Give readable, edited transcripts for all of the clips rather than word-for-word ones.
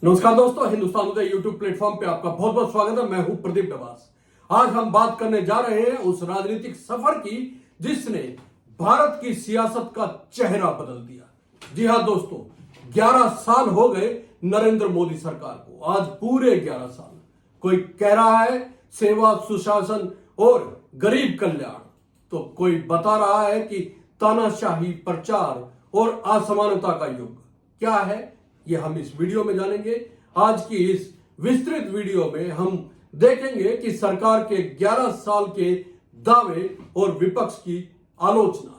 नमस्कार दोस्तों, हिंदुस्तान उदय YouTube platform पे आपका बहुत बहुत स्वागत है। मैं हूं प्रदीप डबास। आज हम बात करने जा रहे हैं उस राजनीतिक सफर की जिसने भारत की सियासत का चेहरा बदल दिया। जी हां दोस्तों, 11 साल हो गए नरेंद्र मोदी सरकार को। आज पूरे 11 साल। कोई कह रहा है सेवा, सुशासन और गरीब कल्याण, तो कोई बता रहा है कि तानाशाही, प्रचार और असमानता का युग। क्या है ये हम इस वीडियो में जानेंगे। आज की इस विस्तृत वीडियो में हम देखेंगे कि सरकार के 11 साल के दावे और विपक्ष की आलोचना,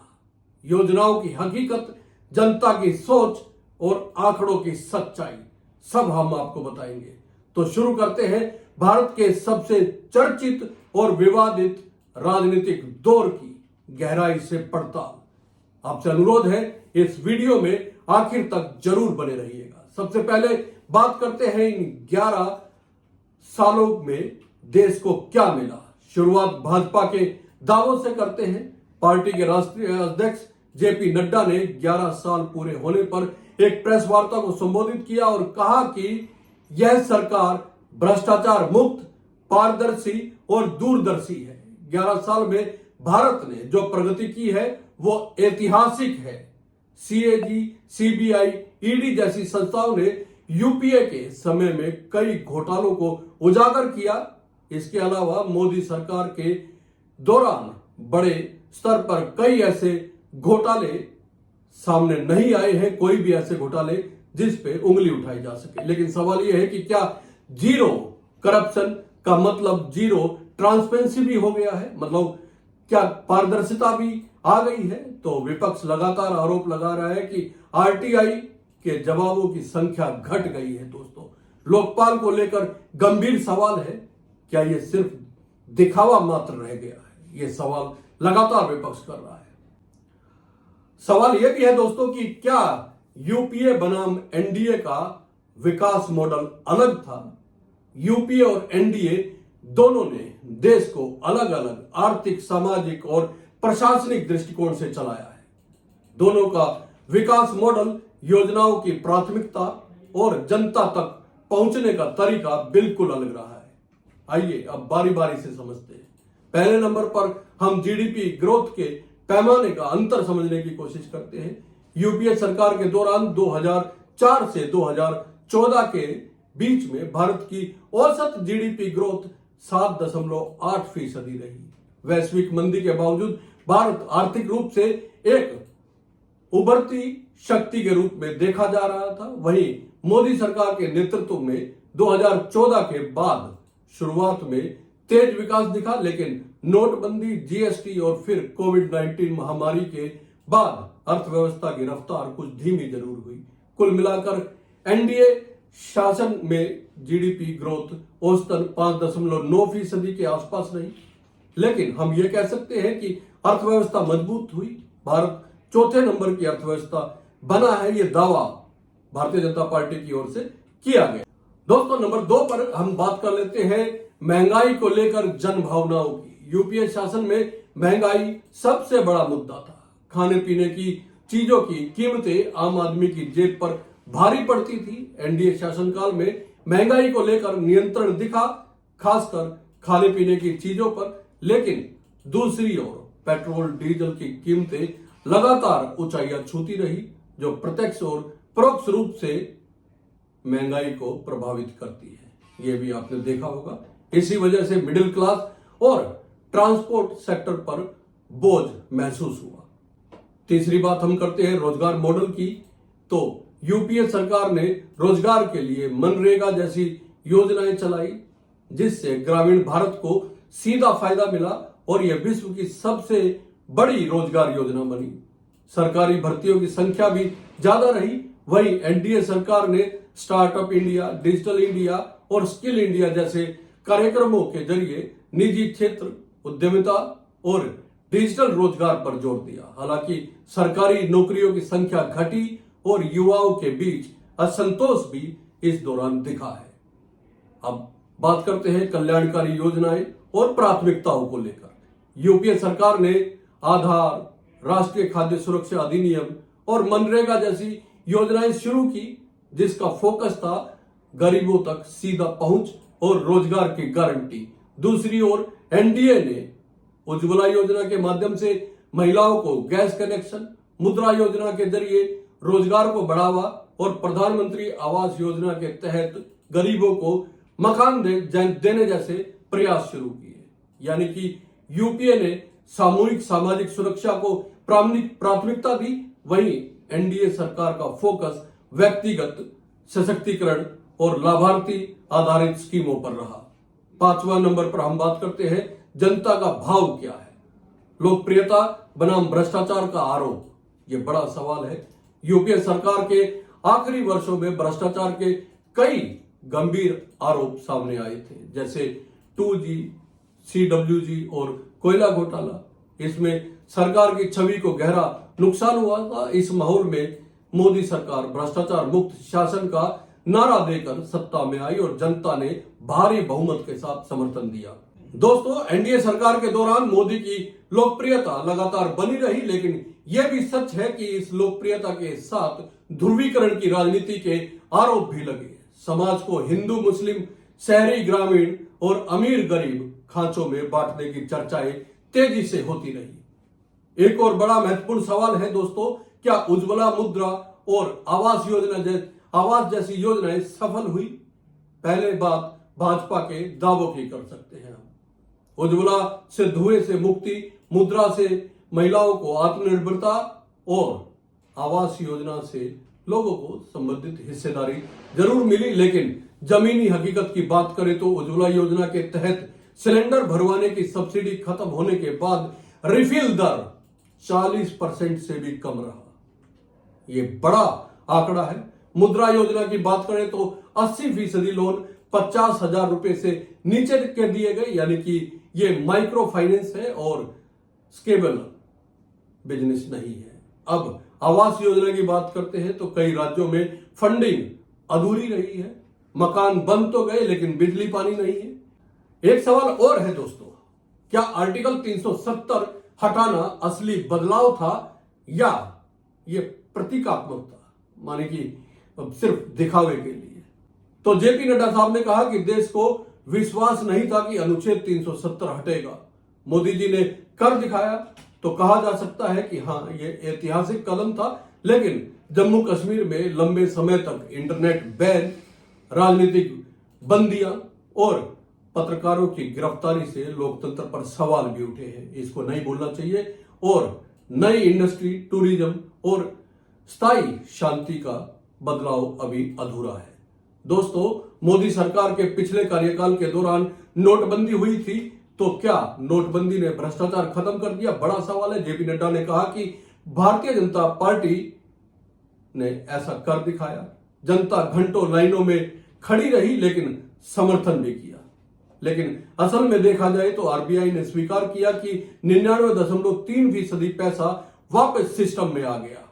योजनाओं की हकीकत, जनता की सोच और आंकड़ों की सच्चाई, सब हम आपको बताएंगे। तो शुरू करते हैं भारत के सबसे चर्चित और विवादित राजनीतिक दौर की गहराई से पड़ताल। आपसे अनुरोध है इस वीडियो में आखिर तक जरूर बने रहिएगा। सबसे पहले बात करते हैं इन 11 सालों में देश को क्या मिला। शुरुआत भाजपा के दावों से करते हैं। पार्टी के राष्ट्रीय अध्यक्ष जेपी नड्डा ने 11 साल पूरे होने पर एक प्रेस वार्ता को संबोधित किया और कहा कि यह सरकार भ्रष्टाचार मुक्त, पारदर्शी और दूरदर्शी है। 11 साल में भारत ने जो प्रगति की है वो ऐतिहासिक है। सीएजी, सीबीआई, ईडी जैसी संस्थाओं ने यूपीए के समय में कई घोटालों को उजागर किया। इसके अलावा मोदी सरकार के दौरान बड़े स्तर पर कई ऐसे घोटाले सामने नहीं आए हैं, कोई भी ऐसे घोटाले जिस पे उंगली उठाई जा सके। लेकिन सवाल यह है कि क्या जीरो करप्शन का मतलब जीरो ट्रांसपेरेंसी भी हो गया है? मतलब क्या पारदर्शिता भी आ गई है? तो विपक्ष लगातार आरोप लगा रहा है कि आरटीआई के जवाबों की संख्या घट गई है। दोस्तों, लोकपाल को लेकर गंभीर सवाल है, क्या यह सिर्फ दिखावा मात्र रह गया है? यह सवाल लगातार विपक्ष कर रहा है। सवाल यह भी है दोस्तों कि क्या यूपीए बनाम एनडीए का विकास मॉडल अलग था? यूपीए और एनडीए दोनों ने देश को अलग अलग आर्थिक, सामाजिक और प्रशासनिक दृष्टिकोण से चलाया है। दोनों का विकास मॉडल, योजनाओं की प्राथमिकता और जनता तक पहुंचने का तरीका बिल्कुल अलग रहा है। आइए अब बारी बारी से समझते हैं। पहले नंबर पर हम जीडीपी ग्रोथ के पैमाने का अंतर समझने की कोशिश करते हैं। यूपीए सरकार के दौरान 2004 से 2014 के बीच में भारत की औसत जीडीपी ग्रोथ 7.8% रही। वैश्विक मंदी के बावजूद भारत आर्थिक रूप से एक उभरती शक्ति के रूप में देखा जा रहा था। वहीं मोदी सरकार के नेतृत्व में 2014 के बाद शुरुआत में तेज विकास दिखा, लेकिन नोटबंदी, जीएसटी और फिर कोविड-19 महामारी के बाद अर्थव्यवस्था की रफ्तार कुछ धीमी जरूर हुई। कुल मिलाकर एनडीए शासन में जीडीपी ग्रोथ औसतन 5.9% के आसपास रही। लेकिन हम ये कह सकते हैं कि अर्थव्यवस्था मजबूत हुई। भारत चौथे नंबर की अर्थव्यवस्था बना है, ये दावा भारतीय जनता पार्टी की ओर से किया गया। दोस्तों, नंबर 2 पर हम बात कर लेते हैं महंगाई को लेकर जन भावनाओं की। यूपीए शासन में महंगाई सबसे बड़ा मुद्दा था। खाने पीने की चीजों की कीमतें आम आदमी की जेब पर भारी पड़ती थी। एनडीए शासनकाल में महंगाई को लेकर नियंत्रण दिखा, खासकर खाने पीने की चीजों पर। लेकिन दूसरी ओर पेट्रोल, डीजल की कीमतें लगातार ऊंचाइयां छूती रही, जो प्रत्यक्ष और परोक्ष रूप से महंगाई को प्रभावित करती है। यह भी आपने देखा होगा। इसी वजह से मिडिल क्लास और ट्रांसपोर्ट सेक्टर पर बोझ महसूस हुआ। तीसरी बात हम करते हैं रोजगार मॉडल की। तो यूपीए सरकार ने रोजगार के लिए मनरेगा जैसी योजनाएं चलाई, जिससे ग्रामीण भारत को सीधा फायदा मिला और यह विश्व की सबसे बड़ी रोजगार योजना बनी। सरकारी भर्तियों की संख्या भी ज्यादा रही। वहीं एनडीए सरकार ने स्टार्टअप इंडिया, डिजिटल इंडिया और स्किल इंडिया जैसे कार्यक्रमों के जरिए निजी क्षेत्र, उद्यमिता और डिजिटल रोजगार पर जोर दिया। हालांकि सरकारी नौकरियों की संख्या घटी और युवाओं के बीच असंतोष भी इस दौरान दिखा है। अब बात करते हैं कल्याणकारी योजनाएं और प्राथमिकताओं को लेकर। यूपीए सरकार ने आधार, राष्ट्रीय खाद्य सुरक्षा अधिनियम और मनरेगा जैसी योजनाएं शुरू की, जिसका फोकस था गरीबों तक सीधा पहुंच और रोजगार की गारंटी। दूसरी ओर एनडीए ने उज्ज्वला योजना के माध्यम से महिलाओं को गैस कनेक्शन, मुद्रा योजना के जरिए रोजगार को बढ़ावा और प्रधानमंत्री आवास योजना के तहत गरीबों को मकान देने जैसे प्रयास शुरू किए। यानी कि यूपीए ने सामूहिक सामाजिक सुरक्षा को प्राथमिकता दी, वहीं एनडीए सरकार का फोकस व्यक्तिगत सशक्तिकरण और लाभार्थी आधारित स्कीमों पर रहा। 5वां नंबर पर हम बात करते हैं जनता का भाव क्या है। लोकप्रियता बनाम भ्रष्टाचार का आरोप, ये बड़ा सवाल है। यूपीए सरकार के आखिरी वर्षों में भ्रष्टाचार के कई गंभीर आरोप सामने आए थे, जैसे 2G, CWG और कोयला घोटाला। इसमें सरकार की छवि को गहरा नुकसान हुआ था। इस माहौल में मोदी सरकार भ्रष्टाचार मुक्त शासन का नारा देकर सत्ता में आई और जनता ने भारी बहुमत के साथ समर्थन दिया। दोस्तों, एनडीए सरकार के दौरान मोदी की लोकप्रियता लगातार बनी रही, लेकिन यह भी सच है कि इस लोकप्रियता के साथ ध्रुवीकरण की राजनीति के आरोप भी लगे। समाज को हिंदू मुस्लिम, शहरी ग्रामीण और अमीर गरीब खांचों में बांटने की चर्चाएं तेजी से होती रही। एक और बड़ा महत्वपूर्ण सवाल है दोस्तों, क्या उज्ज्वला, मुद्रा और आवास जैसी योजनाएं सफल हुई? पहले बात भाजपा के दावों की कर सकते हैं हम। उज्ज्वला से धुएं से मुक्ति, मुद्रा से महिलाओं को आत्मनिर्भरता और आवास योजना से लोगों को संबंधित हिस्सेदारी जरूर मिली, लेकिन जमीनी हकीकत की बात करें तो उज्ज्वला योजना के तहत सिलेंडर भरवाने की सब्सिडी खत्म होने के बाद रिफिल दर 40% से भी कम रहा। यह बड़ा आंकड़ा है। मुद्रा योजना की बात करें तो 80% लोन 50,000 रुपए से नीचे के दिए गए, यानी कि ये माइक्रो फाइनेंस है और स्केबल बिजनेस नहीं है। अब आवास योजना की बात करते हैं तो कई राज्यों में फंडिंग अधूरी रही है। मकान बन तो गए लेकिन बिजली पानी नहीं है। एक सवाल और है दोस्तों, क्या आर्टिकल 370 हटाना असली बदलाव था या ये प्रतीकात्मक था, माने कि सिर्फ दिखावे के लिए? तो जेपी नड्डा साहब ने कहा कि देश को विश्वास नहीं था कि अनुच्छेद 370 हटेगा। मोदी जी ने कर दिखाया तो कहा जा सकता है कि हाँ, ये ऐतिहासिक कदम था, लेकिन जम्मू कश्मीर में लंबे समय तक इंटरनेट बैन, राजनीतिक बंदियां और पत्रकारों की गिरफ्तारी से लोकतंत्र पर सवाल भी उठे हैं। इसको नहीं बोलना चाहिए और नई इंडस्ट्री, टूरिज्म और स्थायी शांति का बदलाव अभी अधूरा है। दोस्तों, मोदी सरकार के पिछले कार्यकाल के दौरान नोटबंदी हुई थी, तो क्या नोटबंदी ने भ्रष्टाचार खत्म कर दिया? बड़ा सवाल है। जेपी नड्डा ने कहा कि भारतीय जनता पार्टी ने ऐसा कर दिखाया। जनता घंटों लाइनों में खड़ी रही लेकिन समर्थन भी किया। लेकिन असल में देखा जाए तो आरबीआई ने स्वीकार किया कि 99.3% पैसा वापस सिस्टम में आ गया।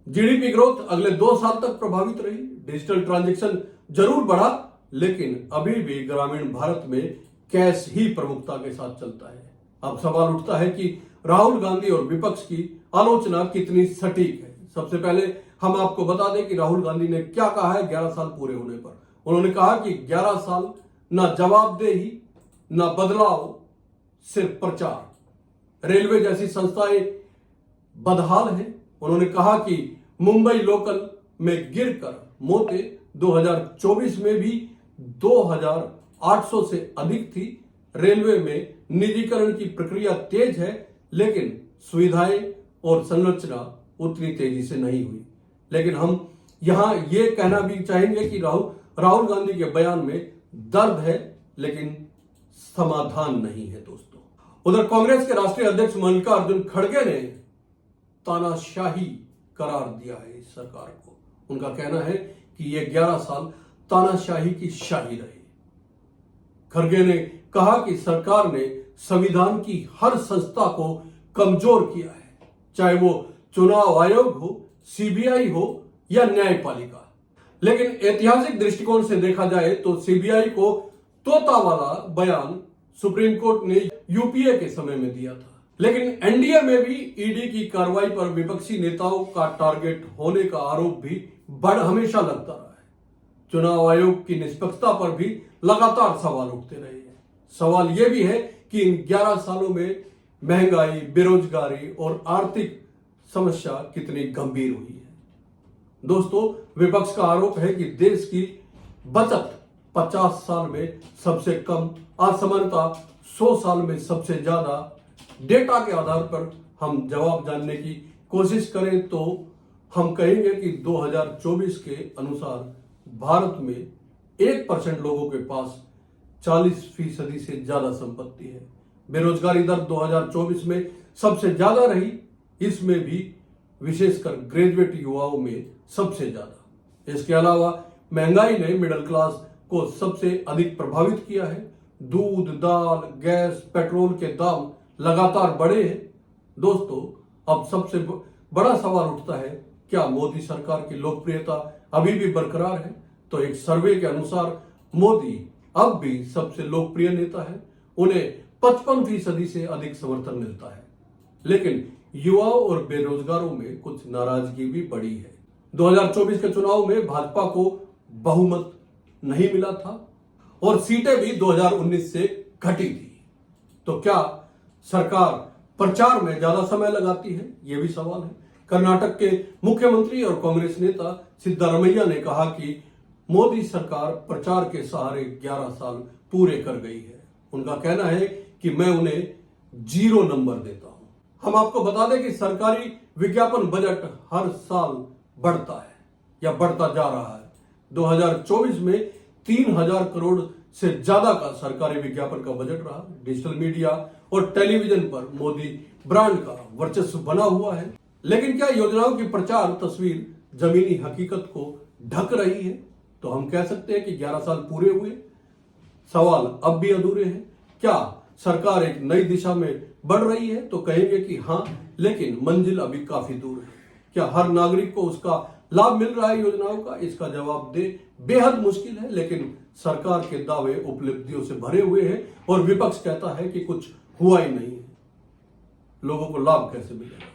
जीडीपी ग्रोथ अगले 2 साल तक प्रभावित रही। डिजिटल ट्रांजैक्शन जरूर बढ़ा, लेकिन अभी भी ग्रामीण भारत में कैश ही प्रमुखता के साथ चलता है। अब सवाल उठता है कि राहुल गांधी और विपक्ष की आलोचना कितनी सटीक है। सबसे पहले हम आपको बता दें कि राहुल गांधी ने क्या कहा है 11 साल पूरे होने पर। उन्होंने कहा कि 11 साल ना जवाबदेही, ना बदलाव, सिर्फ प्रचार। रेलवे जैसी संस्थाएं बदहाल हैं। उन्होंने कहा कि मुंबई लोकल में गिरकर मौतें 2024 में भी 2,800 से अधिक थी। रेलवे में निजीकरण की प्रक्रिया तेज है, लेकिन सुविधाएं और संरचना उतनी तेजी से नहीं हुई। लेकिन हम यहां यह कहना भी चाहेंगे कि राहुल गांधी के बयान में दर्द है, लेकिन समाधान नहीं है दोस्तों। उधर कांग्रेस के राष्ट्रीय अध्यक्ष मल्लिकार्जुन खड़गे ने तानाशाही करार दिया है इस सरकार को। उनका कहना है कि ये 11 साल तानाशाही की शाही रही। खड़गे ने कहा कि सरकार ने संविधान की हर संस्था को कमजोर किया है, चाहे वो चुनाव आयोग हो, सीबीआई हो या न्यायपालिका। लेकिन ऐतिहासिक दृष्टिकोण से देखा जाए तो सीबीआई को तोता वाला बयान सुप्रीम कोर्ट ने यूपीए के समय में दिया था। लेकिन एनडीए में भी ईडी की कार्रवाई पर विपक्षी नेताओं का टारगेट होने का आरोप भी हमेशा लगता रहा है। चुनाव आयोग की निष्पक्षता पर भी लगातार सवाल उठते रहे हैं। सवाल यह भी है कि इन 11 सालों में महंगाई, बेरोजगारी और आर्थिक समस्या कितनी गंभीर हुई है। दोस्तों, विपक्ष का आरोप है कि देश की बचत 50 साल में सबसे कम, असमानता 100 साल में सबसे ज्यादा। डेटा के आधार पर हम जवाब जानने की कोशिश करें तो हम कहेंगे कि 2024 के अनुसार भारत में 1% लोगों के पास 40% से ज्यादा संपत्ति है। बेरोजगारी दर 2024 में सबसे ज्यादा रही, इसमें भी विशेषकर ग्रेजुएट युवाओं में सबसे ज्यादा। इसके अलावा महंगाई ने मिडिल क्लास को सबसे अधिक प्रभावित किया है। दूध, दाल, गैस, पेट्रोल के दाम लगातार बढ़े हैं। दोस्तों, अब सबसे बड़ा सवाल उठता है, क्या मोदी सरकार की लोकप्रियता अभी भी बरकरार है? तो एक सर्वे के अनुसार मोदी अब भी सबसे लोकप्रिय नेता है। उन्हें 55% से अधिक समर्थन मिलता है। लेकिन युवाओं और बेरोजगारों में कुछ नाराजगी भी बढ़ी है। 2024 के चुनाव में भाजपा को बहुमत नहीं मिला था और सीटें भी 2019 से घटी थी। तो क्या सरकार प्रचार में ज्यादा समय लगाती है? यह भी सवाल है। कर्नाटक के मुख्यमंत्री और कांग्रेस नेता सिद्धारमैया ने कहा कि मोदी सरकार प्रचार के सहारे 11 साल पूरे कर गई है। उनका कहना है कि मैं उन्हें 0 नंबर देता हूं। हम आपको बता दें कि सरकारी विज्ञापन बजट हर साल बढ़ता है या बढ़ता जा रहा है। 2024 में 3000 करोड़ से ज्यादा का सरकारी विज्ञापन का बजट रहा। डिजिटल मीडिया और टेलीविजन पर मोदी ब्रांड का वर्चस्व बना हुआ है। लेकिन क्या योजनाओं की प्रचार तस्वीर जमीनी हकीकत को ढक रही है? तो हम कह सकते हैं कि 11 साल पूरे हुए, सवाल अब भी अधूरे हैं। क्या सरकार एक नई दिशा में बढ़ रही है? तो कहेंगे कि हां, लेकिन मंजिल अभी काफी दूर है। क्या हर नागरिक को उसका लाभ मिल रहा है योजनाओं का? इसका जवाब दे बेहद मुश्किल है। लेकिन सरकार के दावे उपलब्धियों से भरे हुए हैं और विपक्ष कहता है कि कुछ हुआ ही नहीं है। लोगों को लाभ कैसे मिलेगा?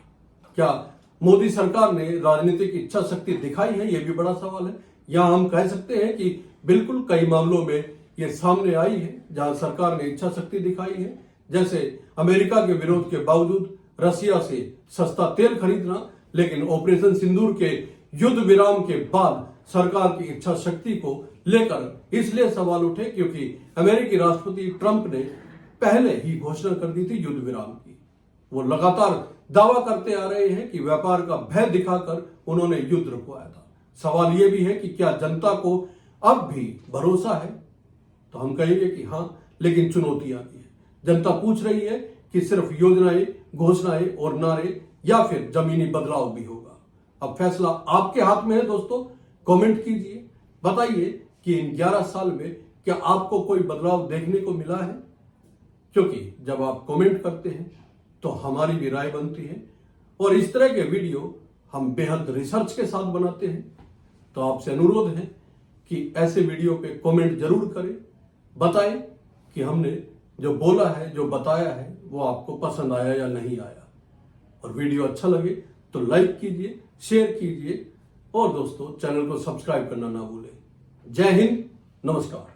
क्या मोदी सरकार ने राजनीतिक इच्छा शक्ति दिखाई है? यह भी बड़ा सवाल है। यहां हम कह सकते हैं कि बिल्कुल कई मामलों में यह सामने आई है जहां सरकार ने इच्छा शक्ति दिखाई है, जैसे अमेरिका के विरोध के बावजूद रसिया से सस्ता तेल खरीदना। लेकिन ऑपरेशन सिंदूर के युद्ध विराम के बाद सरकार की इच्छा शक्ति को लेकर इसलिए सवाल उठे क्योंकि अमेरिकी राष्ट्रपति ट्रंप ने पहले ही घोषणा कर दी थी युद्ध विराम की। वो लगातार दावा करते आ रहे हैं कि व्यापार का भय दिखाकर उन्होंने युद्ध रुकवाया था। सवाल यह भी है कि क्या जनता को अब भी भरोसा है? तो हम कहेंगे कि हां, लेकिन चुनौतियां भी है। जनता पूछ रही है कि सिर्फ योजनाएं, घोषणाएं और नारे या फिर जमीनी बदलाव भी होगा। अब फैसला आपके हाथ में है। दोस्तों, कमेंट कीजिए, बताइए कि इन 11 साल में क्या आपको कोई बदलाव देखने को मिला है? क्योंकि जब आप कमेंट करते हैं तो हमारी भी राय बनती है और इस तरह के वीडियो हम बेहद रिसर्च के साथ बनाते हैं। तो आपसे अनुरोध है कि ऐसे वीडियो पे कमेंट जरूर करें, बताएं कि हमने जो बोला है, जो बताया है, वो आपको पसंद आया या नहीं आया। और वीडियो अच्छा लगे तो लाइक कीजिए, शेयर कीजिए और दोस्तों चैनल को सब्सक्राइब करना ना भूलें। जय हिंद, नमस्कार।